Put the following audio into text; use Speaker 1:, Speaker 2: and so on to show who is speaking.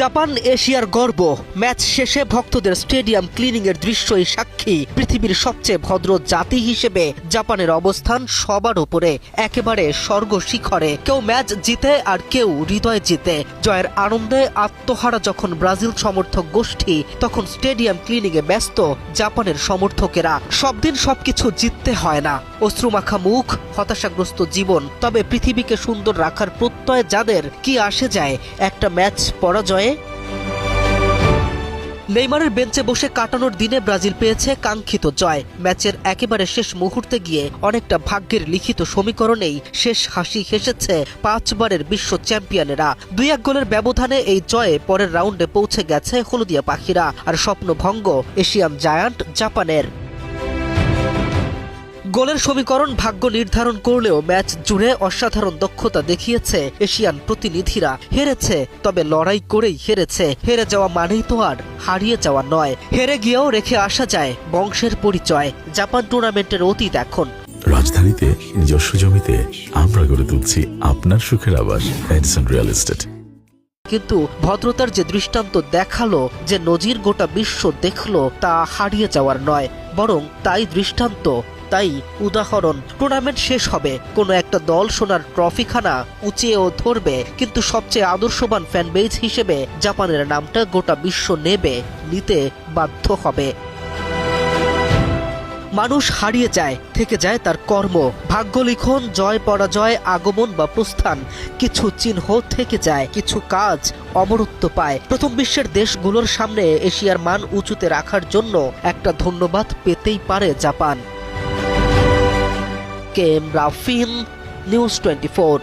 Speaker 1: Japan এশিয়ার গর্ব। Match শেষে ভক্তদের স্টেডিয়াম ক্লিনিংয়ের দৃশ্যই সাক্ষী। পৃথিবীর সবচেয়ে ভদ্র জাতি হিসেবে জাপানের অবস্থান সবার উপরে, একেবারে স্বর্গ শিখরে। কেউ ম্যাচ জিতে আর কেউ হৃদয় জিতে। জয়ের আনন্দে আত্মহারা যখন ব্রাজিল সমর্থক গোষ্ঠী, তখন স্টেডিয়াম ক্লিনিংয়ে ব্যস্ত জাপানের সমর্থকেরা। সব দিন সবকিছু জিততে হয় না। অশ্রুমাখা মুখ, হতাশাগ্রস্ত জীবন, তবে পৃথিবীকে সুন্দর রাখার প্রত্যয় যাদের, কি আসে যায় একটা ম্যাচ পরাজয়ে। নেইমারের বেঞ্চে বসে কাটানোর দিনে ব্রাজিল পেয়েছে কাঙ্ক্ষিত জয়। ম্যাচের একেবারে শেষ মুহূর্তে গিয়ে অনেকটা ভাগ্যের লিখিত সমীকরণেই শেষ হাসি হেসেছে 5 বারের বিশ্ব চ্যাম্পিয়নেরা। 2-1 গোলের ব্যবধানে এই জয়ে পরের রাউন্ডে পৌঁছে গেছে হলুদিয়া পাখিরা। আর স্বপ্নভঙ্গ এশিয়ান জায়ান্ট জাপানের। গোলের সমীকরণ ভাগ্য নির্ধারণ করলেও ম্যাচ জুড়ে অসাধারণ দক্ষতা দেখিয়েছে এশিয়ান প্রতিনিধিরা। হেরেছে, তবে লড়াই করেই হেরেছে। হেরে যাওয়া মানেই তো আর হারিয়ে যাওয়া নয়। হেরে গিয়েও রেখে আসা যায় বংশের পরিচয়। জাপান টুর্নামেন্টের অতীত এখন।
Speaker 2: রাজধানীতে নিজস্ব জমিতে আমরা গড়ে তুলছি আপনার সুখের আবাস, এডিসন রিয়েল এস্টেট।
Speaker 1: কিন্তু ভদ্রতার যে দৃষ্টান্ত দেখালো, যে নজির গোটা বিশ্ব দেখলো, তা হারিয়ে যাওয়ার নয়, বরং তাই দৃষ্টান্ত, তাই উদাহরণ। টুর্নামেন্ট শেষ হবে, কোনো একটা দল সোনার ট্রফিখানা উঁচিয়েও ধরবে, কিন্তু সবচেয়ে আদর্শবান ফ্যানবেজ হিসেবে জাপানের নামটা গোটা বিশ্ব নিতে বাধ্য হবে। মানুষ হারিয়ে যায়, থেকে যায় তার কর্ম, ভাগ্য লিখন, জয় পরাজয়, আগমন বা প্রস্থান। কিছু চিহ্ন থেকে যায়, কিছু কাজ অমরত্ব পায়। প্রথম বিশ্বের দেশগুলোর সামনে এশিয়ার মান উঁচুতে রাখার জন্য একটা ধন্যবাদ পেতেই পারে Japan. K M Rafin, news 24।